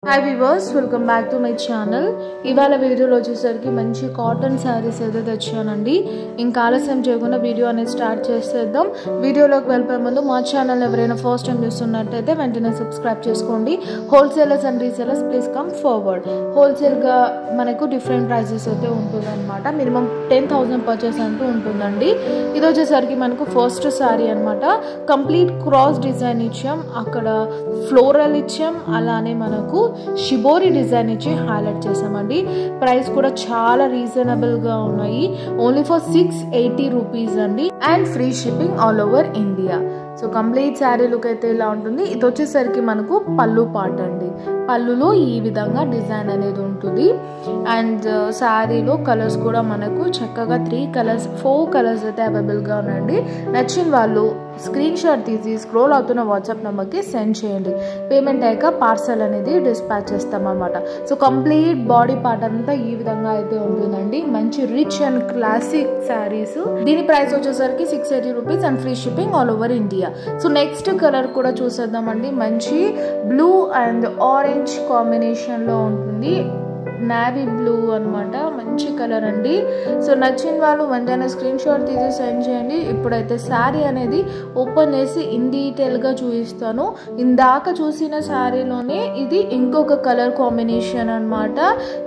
Hi viewers, welcome back to my channel. ఇవాళ వీడియోలో వచ్చేసరికి మంచి కాటన్ సారీస్ అయితే తెచ్చానండి. ఇంకా ఆలస్యం చేయకుండా వీడియో అనేది స్టార్ట్ చేసేద్దాం. వీడియోలోకి వెళ్ళే ముందు మా ఛానల్ ఎవరైనా ఫస్ట్ టైం చూస్తున్నట్టయితే వెంటనే సబ్స్క్రైబ్ చేసుకోండి. Wholesalers and resellers please come forward. హోల్సేల్గా మనకు డిఫరెంట్ ప్రైసెస్ అయితే ఉంటుందన్నమాట. మినిమం 10,000 పర్చేస్ అంటూ ఉంటుందండి. ఇది వచ్చేసరికి మనకు ఫస్ట్ సారీ అనమాట. కంప్లీట్ క్రాస్ డిజైన్ ఇచ్చాం, అక్కడ ఫ్లోరల్ ఇచ్చాం, అలానే మనకు షిబోరి డిజైన్ ఇచ్చి హైలైట్ చేసామండి. ప్రైస్ కూడా చాలా రీజనబుల్ గా ఉన్నాయి. ఓన్లీ ఫర్ 680 రూపీస్ అండి, and free shipping all over India. So complete sari look అయితే ఇలా ఉంటుంది. ఇది వచ్చేసరికి మనకు పళ్ళు పార్ట్ అండి. పళ్ళులో ఈ విధంగా డిజైన్ అనేది ఉంటుంది. అండ్ శారీలో కలర్స్ కూడా మనకు చక్కగా 4 కలర్స్ అయితే అవైలబుల్గా ఉన్నాయండి. నచ్చిన వాళ్ళు స్క్రీన్ షాట్ తీసి స్క్రోల్ అవుతున్న వాట్సాప్ నెంబర్కి సెండ్ చేయండి. పేమెంట్ అయ్యాక పార్సల్ అనేది డిస్పాచ్ చేస్తామన్నమాట. సో కంప్లీట్ బాడీ పార్ట్ అంతా ఈ విధంగా అయితే ఉంటుందండి. మంచి రిచ్ అండ్ క్లాసిక్ శారీస్. దీని ప్రైస్ వచ్చేసరికి 680 rupees and free shipping all over India. So next colour కూడా చూసేద్దామండి. మంచి బ్లూ అండ్ ఆరెంజ్ కాంబినేషన్ లో ఉంటుంది. నావీ బ్లూ అనమాట, మంచి కలర్ అండి. సో నచ్చిన వాళ్ళు వెంటనే స్క్రీన్ షాట్ తీసి సెండ్ చేయండి. ఇప్పుడైతే శారీ అనేది ఓపెన్ చేసి ఇన్ డీటెయిల్గా చూపిస్తాను. ఇందాక చూసిన శారీలోనే ఇది ఇంకొక కలర్ కాంబినేషన్ అనమాట.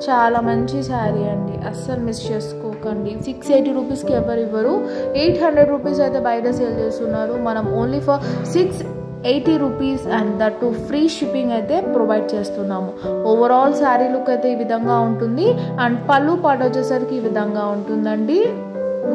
చాలా మంచి శారీ అండి, అస్సలు మిస్ చేసుకోకండి. 680 రూపీస్కి ఎవరు ఇవ్వరు. 800 రూపీస్ అయితే బయట సేల్ చేస్తున్నారు. మనం only for 680 rupees and that to free shipping అయితే ప్రొవైడ్ చేస్తున్నాము. ఓవరాల్ శారీ లుక్ అయితే ఈ విధంగా ఉంటుంది. అండ్ పళ్ళు పాట వచ్చేసరికి ఈ విధంగా ఉంటుందండి.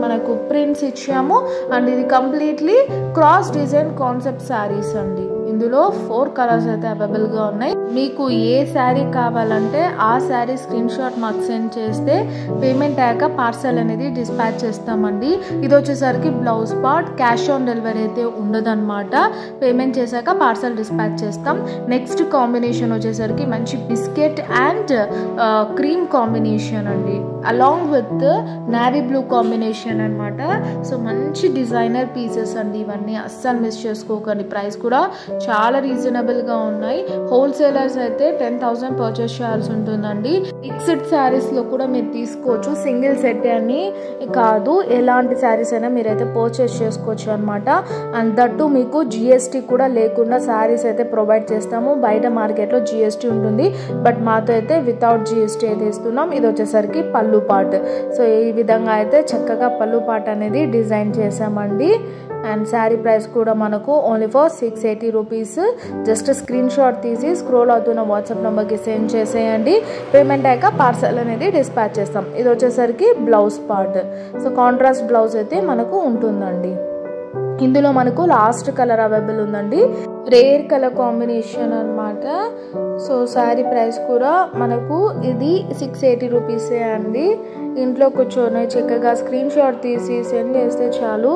మనకు ప్రింట్స్ ఇచ్చాము. అండ్ ఇది completely cross design concept saris అండి. ఇందులో 4 కలర్స్ అయితే అవైలబుల్గా ఉన్నాయి. మీకు ఏ శారీ కావాలంటే ఆ శారీ స్క్రీన్ షాట్ మాకు సెండ్ చేస్తే పేమెంట్ అయ్యాక పార్సల్ అనేది డిస్పాచ్ చేస్తామండి. ఇది వచ్చేసరికి blouse part. Cash on delivery అయితే ఉండదన్నమాట. పేమెంట్ చేశాక పార్సల్ డిస్పాచ్ చేస్తాం. నెక్స్ట్ కాంబినేషన్ వచ్చేసరికి మంచి బిస్కెట్ అండ్ క్రీమ్ కాంబినేషన్ అండి, along with navy blue combination అనమాట. సో మంచి డిజైనర్ పీసెస్ అండి ఇవన్నీ, అస్సలు మిస్ చేసుకోకండి. ప్రైస్ కూడా చాలా రీజనబుల్గా ఉన్నాయి. హోల్సేలర్స్ అయితే 10,000 పర్చేస్ చేయాల్సి ఉంటుందండి. ఫిక్స్డ్ శారీస్లో కూడా మీరు తీసుకోవచ్చు. సింగిల్ సెట్ అని కాదు, ఎలాంటి శారీస్ అయినా మీరైతే పర్చేస్ చేసుకోవచ్చు అనమాట. అండ్ దట్టు మీకు జిఎస్టీ కూడా లేకుండా శారీస్ అయితే ప్రొవైడ్ చేస్తాము. బయట మార్కెట్లో జిఎస్టీ ఉంటుంది, బట్ మాతో అయితే వితౌట్ జిఎస్టీ అయితే ఇస్తున్నాం. ఇది వచ్చేసరికి పళ్ళు పార్ట్. సో ఈ విధంగా అయితే చక్కగా పళ్ళు పార్ట్ అనేది డిజైన్ చేసామండి. అండ్ శారీ ప్రైస్ కూడా మనకు only for 680 rupees. Just screen shot తీసి స్క్రోల్ అవుతున్న వాట్సాప్ నెంబర్కి సెండ్ చేసేయండి. పేమెంట్ అయ్యాక పార్సల్ అనేది డిస్పాచ్ చేస్తాం. ఇది వచ్చేసరికి blouse part. So contrast blouse అయితే మనకు ఉంటుందండి. ఇందులో మనకు లాస్ట్ కలర్ అవైలబుల్ ఉందండి, రేర్ కలర్ కాంబినేషన్ అనమాట. సో శారీ ప్రైస్ కూడా మనకు ఇది 680 రూపీసే అండి. ఇంట్లో కూర్చొని చక్కగా స్క్రీన్ షాట్ తీసి సెండ్ చేస్తే చాలు,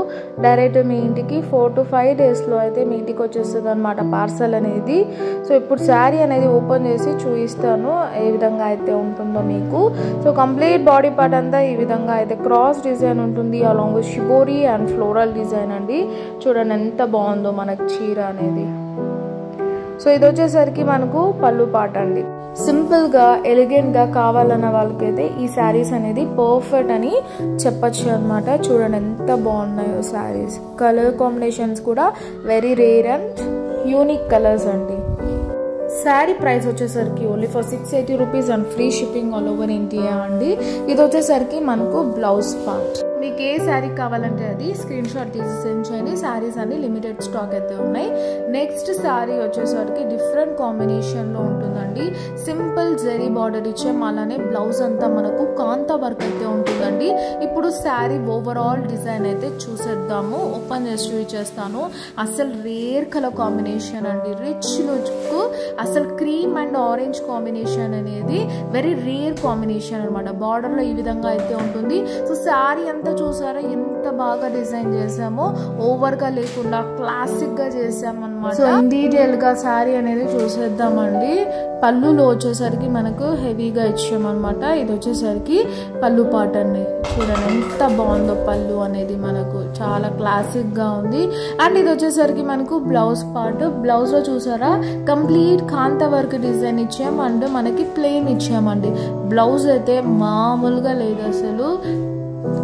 డైరెక్ట్ మీ ఇంటికి 4 to 5 డేస్లో అయితే మీ ఇంటికి వచ్చేస్తుంది అనమాట పార్సల్ అనేది. సో ఇప్పుడు శారీ అనేది ఓపెన్ చేసి చూపిస్తాను ఏ విధంగా అయితే ఉంటుందో మీకు. సో కంప్లీట్ బాడీ పార్ట్ అంతా ఈ విధంగా అయితే క్రాస్ డిజైన్ ఉంటుంది, along with shibori and floral design అండి. చూడండి ఎంత బాగుందో మనకు చీర అనేది. సో ఇది వచ్చేసరికి మనకు పళ్ళు పాట అండి. సింపుల్గా ఎలిగెంట్గా కావాలన్న వాళ్ళకైతే ఈ శారీస్ అనేది పర్ఫెక్ట్ అని చెప్పచ్చు అనమాట. చూడండి ఎంత బాగున్నాయో శారీస్. కలర్ కాంబినేషన్స్ కూడా very rare and unique colours అండి. శారీ ప్రైస్ వచ్చేసరికి only for 680 rupees and free shipping all over India అండి. ఇది వచ్చేసరికి మనకు బ్లౌజ్ పార్ట్. మీకు ఏ శారీ కావాలంటే అది స్క్రీన్ షాట్ తీసి సెండ్ చేయండి. శారీస్ అన్ని లిమిటెడ్ స్టాక్ అయితే ఉన్నాయి. నెక్స్ట్ శారీ వచ్చేసరికి డిఫరెంట్ కాంబినేషన్లో ఉంటుందండి. సింపుల్ జరీ బార్డర్ ఇచ్చాం, అలానే బ్లౌజ్ అంతా మనకు కాంతా వర్క్ అయితే ఉంటుందండి. ఇప్పుడు శారీ ఓవరాల్ డిజైన్ అయితే చూసేద్దాము. ఓపెన్ చేసి చూపించేస్తాను. అసలు రేర్ కలర్ కాంబినేషన్ అండి, రిచ్ లుక్. అసలు క్రీమ్ అండ్ ఆరెంజ్ కాంబినేషన్ అనేది వెరీ రేర్ కాంబినేషన్ అనమాట. బార్డర్లో ఈ విధంగా అయితే ఉంటుంది. సో శారీ అంతా అంతా చూసారా ఎంత బాగా డిజైన్ చేసామో, ఓవర్ గా లేకుండా క్లాసిక్ గా చేసామన్నమాట. సో ఇన్ డీటెయిల్ గా శారీ అనేది చూసేద్దామండి. పళ్ళులో వచ్చేసరికి మనకు హెవీగా ఇచ్చామన్నమాట. ఇది వచ్చేసరికి పళ్ళు పాట అండి. చూడండి ఎంత బాగుందో పళ్ళు అనేది, మనకు చాలా క్లాసిక్ గా ఉంది. అండ్ ఇది వచ్చేసరికి మనకు బ్లౌజ్ పార్ట్. బ్లౌజ్ లో చూసారా కంప్లీట్ కాంతా వర్క్ డిజైన్ ఇచ్చాం అండ్ మనకి ప్లెయిన్ ఇచ్చామండి. బ్లౌజ్ అయితే మామూలుగా లేదు అసలు,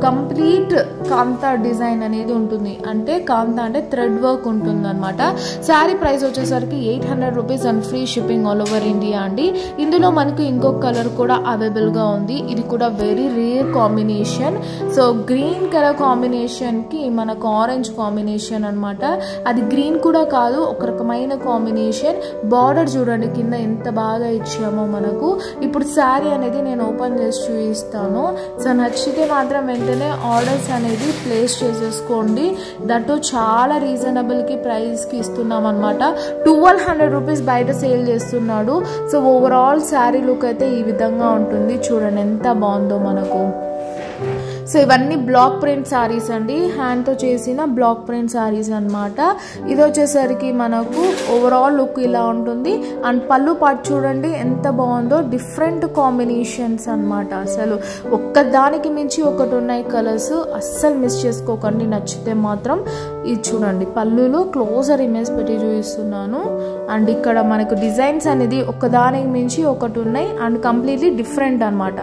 కంప్లీట్ కాంతా డిజైన్ అనేది ఉంటుంది. అంటే కాంతా అంటే థ్రెడ్ వర్క్ ఉంటుంది అనమాట. శారీ ప్రైస్ వచ్చేసరికి 800 rupees and free shipping all over India అండి. ఇందులో మనకు ఇంకొక కలర్ కూడా అవైలబుల్ గా ఉంది. ఇది కూడా very rare combination. So green colour combination కి మనకు ఆరెంజ్ కాంబినేషన్ అనమాట. అది గ్రీన్ కూడా కాదు, ఒక రకమైన కాంబినేషన్. బార్డర్ చూడండి కింద ఎంత బాగా ఇచ్చామో మనకు. ఇప్పుడు శారీ అనేది నేను ఓపెన్ చేసి చూపిస్తాను. సో నచ్చితే మాత్రం వెంటనే ఆర్డర్స్ అనేది ప్లేస్ చేసేసుకోండి. దట్టు చాలా రీజనబుల్కి ప్రైస్కి ఇస్తున్నాం అనమాట. 1200 రూపీస్ బయట సేల్ చేస్తున్నాడు. సో ఓవరాల్ శారీ లుక్ అయితే ఈ విధంగా ఉంటుంది. చూడండి ఎంత బాగుందో మనకు. సో ఇవన్నీ బ్లాక్ ప్రింట్ శారీస్ అండి, హ్యాండ్తో చేసిన బ్లాక్ ప్రింట్ శారీస్ అనమాట. ఇది వచ్చేసరికి మనకు ఓవరాల్ లుక్ ఇలా ఉంటుంది. అండ్ పళ్ళు పాటు చూడండి ఎంత బాగుందో, డిఫరెంట్ కాంబినేషన్స్ అనమాట. అసలు ఒక్కదానికి మించి ఒకటి ఉన్నాయి కలర్స్, అస్సలు మిస్ చేసుకోకండి. నచ్చితే మాత్రం ఇది చూడండి, పళ్ళులో క్లోజర్ ఇమేజ్ పెట్టి చూపిస్తున్నాను. అండ్ ఇక్కడ మనకు డిజైన్స్ అనేది ఒకదానికి మించి ఒకటి ఉన్నాయి అండ్ కంప్లీట్లీ డిఫరెంట్ అనమాట.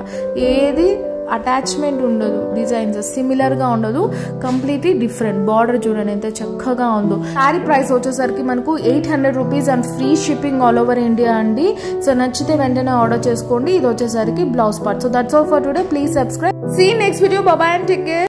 ఏది అటాచ్మెంట్ ఉండదు, డిజైన్స్ సిమిలర్ గా ఉండదు, కంప్లీట్లీ డిఫరెంట్. బార్డర్ చూడండి ఎంత చక్కగా ఉందో. శారీ ప్రైస్ వచ్చేసరికి మనకు 800 rupees and free shipping all over India అండి. సో నచ్చితే వెంటనే ఆర్డర్ చేసుకోండి. ఇది వచ్చేసరికి blouse part. So that's all for today. Please subscribe. See next video. Bye and take care.